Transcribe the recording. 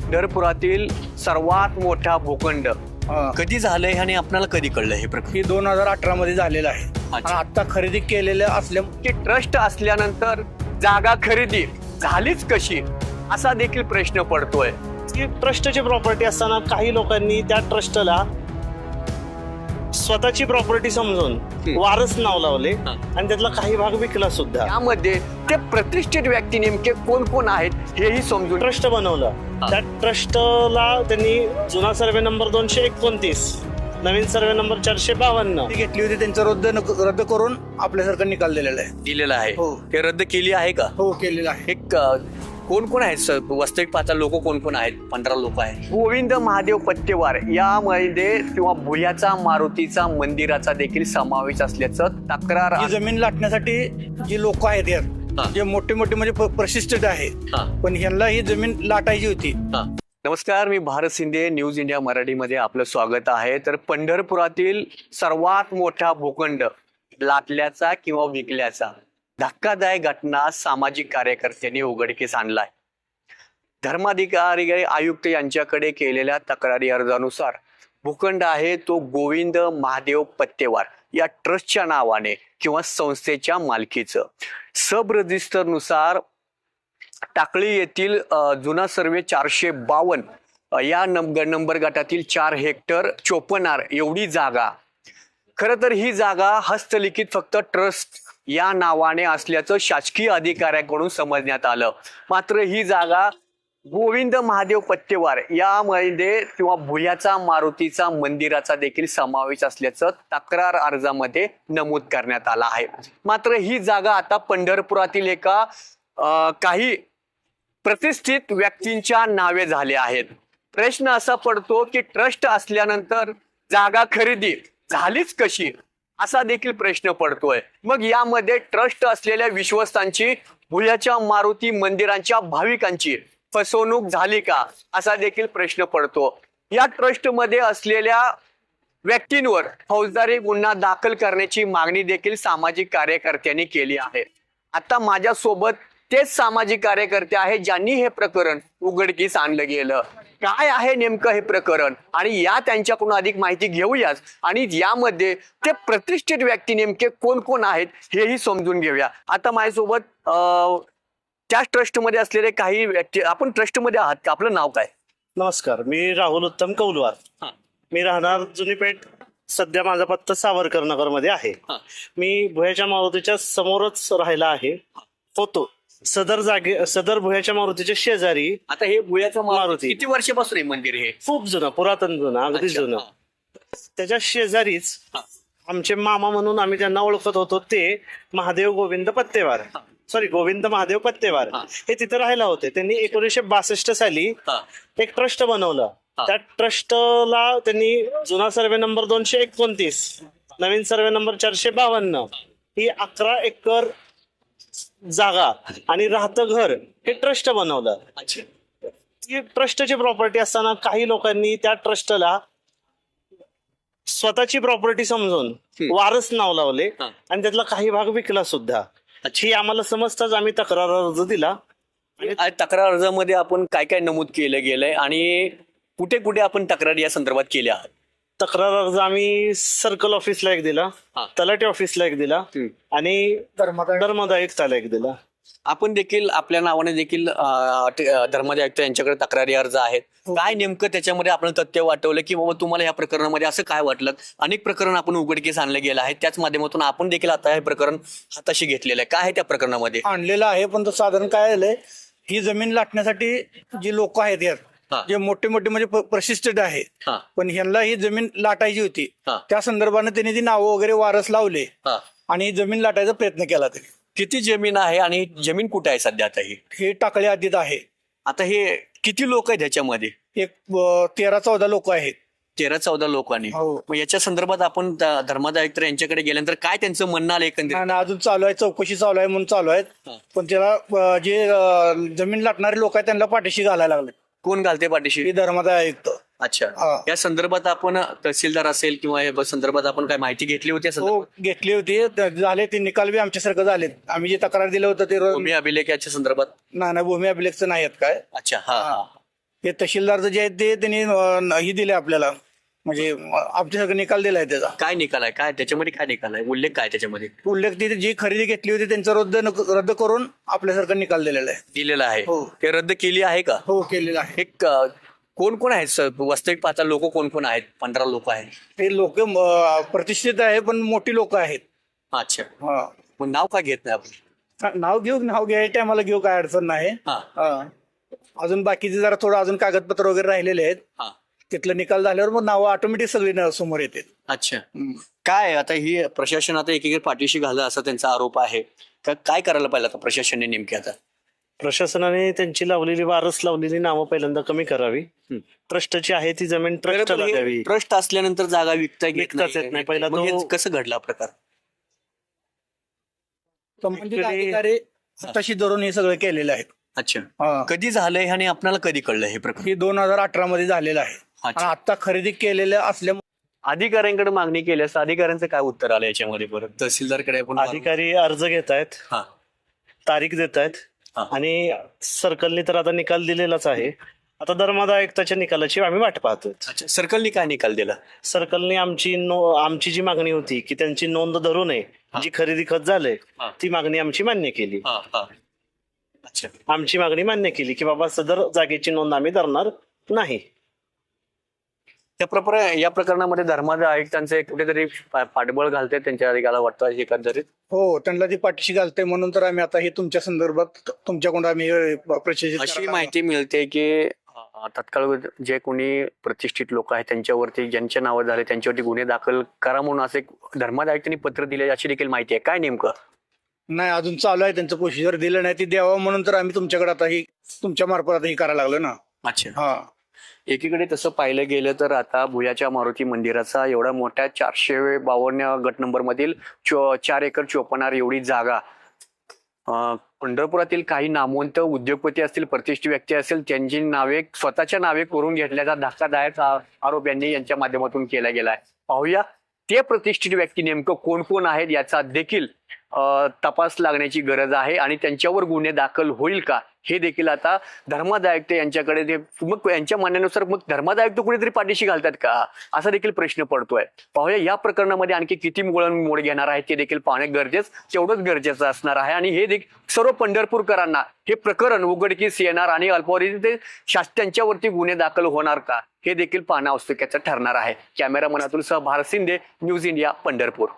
पंढरपुरातील सर्वात मोठा भूखंड कधी झालंय आणि आपल्याला कधी कळलं हे ही 2018 मध्ये झालेलं आहे. आणि आता खरेदी केलेल्या असल्या की ट्रस्ट असल्यानंतर जागा खरेदी झालीच कशी असा देखील प्रश्न पडतोय. की ट्रस्टची प्रॉपर्टी असताना काही लोकांनी त्या ट्रस्टला स्वतःची प्रॉपर्टी समजून वारस नाव लावले आणि त्यातला काही भाग विकला सुद्धा. त्यामध्ये ते प्रतिष्ठित व्यक्ती नेमके कोण कोण आहेत हेही समजून ट्रस्ट बनवलं. त्या ट्रस्टला त्यांनी जुना सर्वे नंबर 229, नवीन सर्वे नंबर 452 घेतली होती त्यांचं रद्द करून आपल्यासारखं निकाल दिलेला आहे. दिलेलं आहे. हो. ते रद्द केली आहे का? हो केलेलं आहे. एक कोण कोण आहेत सर? वास्तविक पाहता लोक कोण कोण आहेत? 15 लोक आहेत. गोविंद महादेव पत्तेवार यामध्ये किंवा भुयाचा मारुतीचा मंदिराचा देखील समावेश असल्याचं तक्रार ही जमीन लाटण्यासाठी जी लोक आहेत यात जे मोठे मोठे म्हणजे प्रशिष्ट आहे, पण ह्यांना ही जमीन लाटायची होती. नमस्कार, मी भारत शिंदे, न्यूज इंडिया मराठीमध्ये आपलं स्वागत आहे. तर पंढरपुरातील सर्वात मोठा भूखंड लाटल्याचा किंवा विकल्याचा धक्कादायक घटना सामाजिक कार्यकर्त्यांनी उघडकीस आणलाय. धर्माधिकारी आयुक्त यांच्याकडे केलेल्या तक्रारी अर्जानुसार भूखंड आहे तो गोविंद महादेव पत्तेवार या ट्रस्टच्या नावाने किंवा संस्थेच्या मालकीचं. सब रजिस्टर नुसार टाकळी येथील जुना सर्वे 452 या नंबर गटातील 4 हेक्टर 54 एवढी जागा. खरं तर ही जागा हस्तलिखित फक्त ट्रस्ट या नावाने असल्याचं शासकीय अधिकाऱ्यांकडून समजण्यात आलं. मात्र ही जागा गोविंद महादेव पत्तेवार यामध्ये किंवा भुयाचा मारुतीचा मंदिराचा देखील समावेश असल्याचं तक्रार अर्जामध्ये नमूद करण्यात आलं आहे. मात्र ही जागा आता पंढरपुरातील एका काही प्रतिष्ठित व्यक्तींच्या नावे झाले आहेत. प्रश्न असा पडतो की ट्रस्ट असल्यानंतर जागा खरेदी झालीच कशी असा देखील प्रश्न पडतोय. मग यामध्ये ट्रस्ट असलेल्या विश्वस्तांची भुयाच्या मारुती मंदिरांच्या भाविकांची फसवणूक झाली का असा देखील प्रश्न पडतो. या ट्रस्ट मध्ये असलेल्या व्यक्तींवर फौजदारी गुन्हा दाखल करण्याची मागणी देखील सामाजिक कार्यकर्त्यांनी केली आहे. आता माझ्यासोबत तेच सामाजिक कार्यकर्ते आहेत ज्यांनी हे प्रकरण उघडकीस आणलं गेलं. काय आहे नेमकं हे प्रकरण आणि या त्यांच्याकडून अधिक माहिती घेऊयाच आणि यामध्ये ते प्रतिष्ठित व्यक्ती नेमके कोण कोण आहेत हेही समजून घेऊया. आता माझ्यासोबत त्याच ट्रस्टमध्ये असलेले काही व्यक्ती. आपण ट्रस्टमध्ये आहात का? आपलं नाव काय? नमस्कार, मी राहुल उत्तम कौलवार. मी राहणार जुनीपेठ. सध्या माझा पत्ता सावरकर नगर मध्ये आहे. मी भुयाच्या मारुतीच्या समोरच राहिला आहे होतो. सदर भुयाच्या मारुतीच्या शेजारी. आता हे भुयाचं मारुती किती वर्षापासून आहे मंदिर? हे खूप जुनं, पुरातन जुनं, अगदी जुनं. त्याच्या शेजारीच आमचे मामा म्हणून आम्ही त्यांना ओळखत होतो ते महादेव गोविंद पत्तेवार, गोविंद महादेव पत्तेवार हे तिथे राहायला होते. त्यांनी 1962 साली एक ट्रस्ट बनवलं. त्या ट्रस्टला त्यांनी जुना सर्वे नंबर 229, नवीन सर्वे नंबर 452 ही 11 एकर जागा आणि राहतं घर हे ट्रस्ट बनवलं. ही ट्रस्टची प्रॉपर्टी असताना काही लोकांनी त्या ट्रस्टला स्वतःची प्रॉपर्टी समजून वारस नाव लावले आणि त्यातला काही भाग विकला सुद्धा. ही आम्हाला समजताच आम्ही तक्रार अर्ज दिला. आणि तक्रार अर्जामध्ये आपण काय काय नमूद केलं गेलंय आणि कुठे कुठे आपण तक्रार या संदर्भात केल्या आहात? तक्रार अर्ज आम्ही सर्कल ऑफिसला एक दिला, तलाठी ऑफिसला एक दिला आणि धर्मादायुक्ताला एक दिला. आपण देखील आपल्या नावाने देखील धर्मादायुक्त यांच्याकडे तक्रारी अर्ज आहेत. काय नेमकं त्याच्यामध्ये आपण तथ्य वाटवलं की बाबा तुम्हाला या प्रकरणामध्ये असं काय वाटलं? अनेक प्रकरण आपण उघडकीस आणलं गेलं आहे. त्याच माध्यमातून आपण देखील आता हे प्रकरण हाताशी घेतलेलं आहे. काय आहे त्या प्रकरणामध्ये? आणलेलं आहे, पण साधारण काय झालंय, ही जमीन लाटण्यासाठी जी लोक आहेत यात जे मोठे मोठे म्हणजे प्रशिष्ट आहे, पण ह्यांना ही जमीन लाटायची होती. त्या संदर्भाने त्यांनी ती नावं वगैरे वारस लावले आणि जमीन लाटायचा प्रयत्न केला. त्यांनी किती जमीन आहे आणि जमीन कुठे आहे सध्या? आता हे टाकळी आधीत आहे. आता हे किती लोक आहेत ह्याच्यामध्ये? एक 13-14 लोक आहेत. 13-14 लोकांनी. हो. मग याच्या संदर्भात आपण धर्मादायुक्त यांच्याकडे गेल्यानंतर काय त्यांचं म्हणणं आलं एकंदरीत? आणि अजून चालू आहे, चौकशी चालू आहे म्हणून चालू आहेत. पण त्याला जे जमीन लाटणारे लोक आहेत त्यांना पाठीशी घालायला लागले. कोण घालते पाठीशी? धर्मादायुक्त. अच्छा. या संदर्भात आपण तहसीलदार असेल किंवा या संदर्भात आपण काय माहिती घेतली होती? हो, घेतली होती. झाले ते निकाल बी आमच्यासारखं झाले. आम्ही जे तक्रार दिलं होतं ते भूमी अभिलेखाच्या संदर्भात नाही, भूमी अभिलेखचं नाही आहेत काय. अच्छा. हा. हे तहसीलदारचं जे आहे ते त्यांनी ही दिले आपल्याला, म्हणजे आमच्यासारखं निकाल दिलाय त्याचा. काय निकाल आहे, काय त्याच्यामध्ये काय निकाल आहे, उल्लेख काय त्याच्यामध्ये उल्लेख तिथे जी खरेदी घेतली होती त्यांचा रद्द करून आपल्यासारखा निकाल दिलेला आहे. दिलेला आहे? हो. ते रद्द केली आहे का? हो, केलेला आहे. एक कोण कोण आहेत सर, वास्तविक पाहता लोक कोण कोण आहेत? 15 लोक आहेत. ते लोक प्रतिष्ठित आहे, पण मोठी लोक आहेत. अच्छा, हा. मग नाव का घेत नाही आपण? नाव घ्यायच्या टायमाला घेऊ, काय अडचण नाही. हा. हा. अजून बाकीचे जरा थोडं अजून कागदपत्र वगैरे राहिलेले आहेत. हा. तिथलं निकाल झाल्यावर मग नाव ऑटोमॅटिक सगळी समोर येते. अच्छा, काय आता ही प्रशासन आता एकीकडे पाठीशी घाललं असा त्यांचा आरोप आहे. काय करायला पाहिजे आता प्रशासनाने नेमके? आता प्रशासनाने त्यांची वारस लावलेली नावं पहिल्यांदा कमी करावी. ट्रस्टची आहे ती जमीन ट्रस्टला द्यावी. ट्रस्ट असल्यानंतर जागा विकता विकताच येत नाही. पहिला मग हे तो- कसं घडला प्रकार? संबंधित अधिकारी तशी धरून हे सगळं केलेलं आहे. अच्छा, हा. कधी झालंय आणि आपल्याला कधी कळलं हे प्रकार? हे 2018 मध्ये झालेलं आहे. अच्छा. आणि आता खरेदी केलेल्या असल्यामुळे अधिकाऱ्यांकडे मागणी केली असता अधिकाऱ्यांचं काय उत्तर आलं याच्यामध्ये? परत तहसीलदारकडे आपण अधिकारी अर्ज घेत आहेत, हा. तारीख देत आहेत हा. आणि सर्कलने तर आता निकाल दिलेलाच आहे. आता धर्मादायकताच्या निकालाची आम्ही वाट पाहतोय. अच्छा, सर्कलनी काय निकाल दिला? सर्कलने आमची जी मागणी होती की त्यांची नोंद धरू नये, जी खरेदी खत झालंय हा. ती मागणी आमची मान्य केली. हा, हा. अच्छा, आमची मागणी मान्य केली की बाबा सदर जागेची नोंद आम्ही धरणार नाही. या प्रकरणामध्ये धर्मादाय आयुक्तांचे कुठेतरी पाठबळ घालते त्यांच्या अधिकाला वाटतं एकंदरीत. हो, त्यांना ती पाठीशी घालते, म्हणून तर आम्ही आता हे तुमच्या संदर्भात तुमच्याकडून आम्ही प्रशासित अशी करायला- माहिती मिळते की तत्काळ जे कोणी प्रतिष्ठित लोक आहेत त्यांच्यावरती, ज्यांच्या नावं झाले त्यांच्यावरती गुन्हे दाखल करा म्हणून असे धर्मादाय आयुक्तांनी पत्र दिले अशी देखील माहिती आहे. काय नेमकं? नाही, अजून चालू आहे त्यांचं प्रोसिजर, दिलं नाही ती द्यावं म्हणून तर आम्ही तुमच्याकडे आता ही तुमच्या मार्फत आता ही करायला लागलो ना. अच्छा, हा. एकीकडे तसं पाहिलं गेलं तर आता भुयाच्या मारुती मंदिराचा एवढा मोठ्या 452 गट नंबर मधील 4 एकर 54 एवढी जागा पंढरपुरातील काही नामवंत उद्योगपती असतील, प्रतिष्ठित व्यक्ती असतील, त्यांची नावे स्वतःच्या नावे करून घेतल्याचा धक्कादायक आरोप यांच्या माध्यमातून केला गेलाय. पाहूया ते प्रतिष्ठित व्यक्ती नेमकं कोण कोण आहेत याचा देखील तपास लागण्याची गरज आहे आणि त्यांच्यावर गुन्हे दाखल होईल का हे देखील आता धर्मादायुक्त यांच्याकडे ते, मग यांच्या म्हणण्यानुसार मग धर्मादायुक्त कुणीतरी पाठीशी घालतात का असा देखील प्रश्न पडतोय. पाहूया या प्रकरणामध्ये आणखी किती मोड घेणार आहे ते देखील पाहणे तेवढंच गरजेचं असणार आहे. आणि हे देखील सर्व पंढरपूरकरांना हे प्रकरण उघडकीस येणार आणि अल्पावधीत ते त्यांच्यावरती गुन्हे दाखल होणार का हे देखील पाहणं औत्सुक्याचं ठरणार आहे. कॅमेरामन अतुल सह भारत शिंदे, न्यूज इंडिया, पंढरपूर.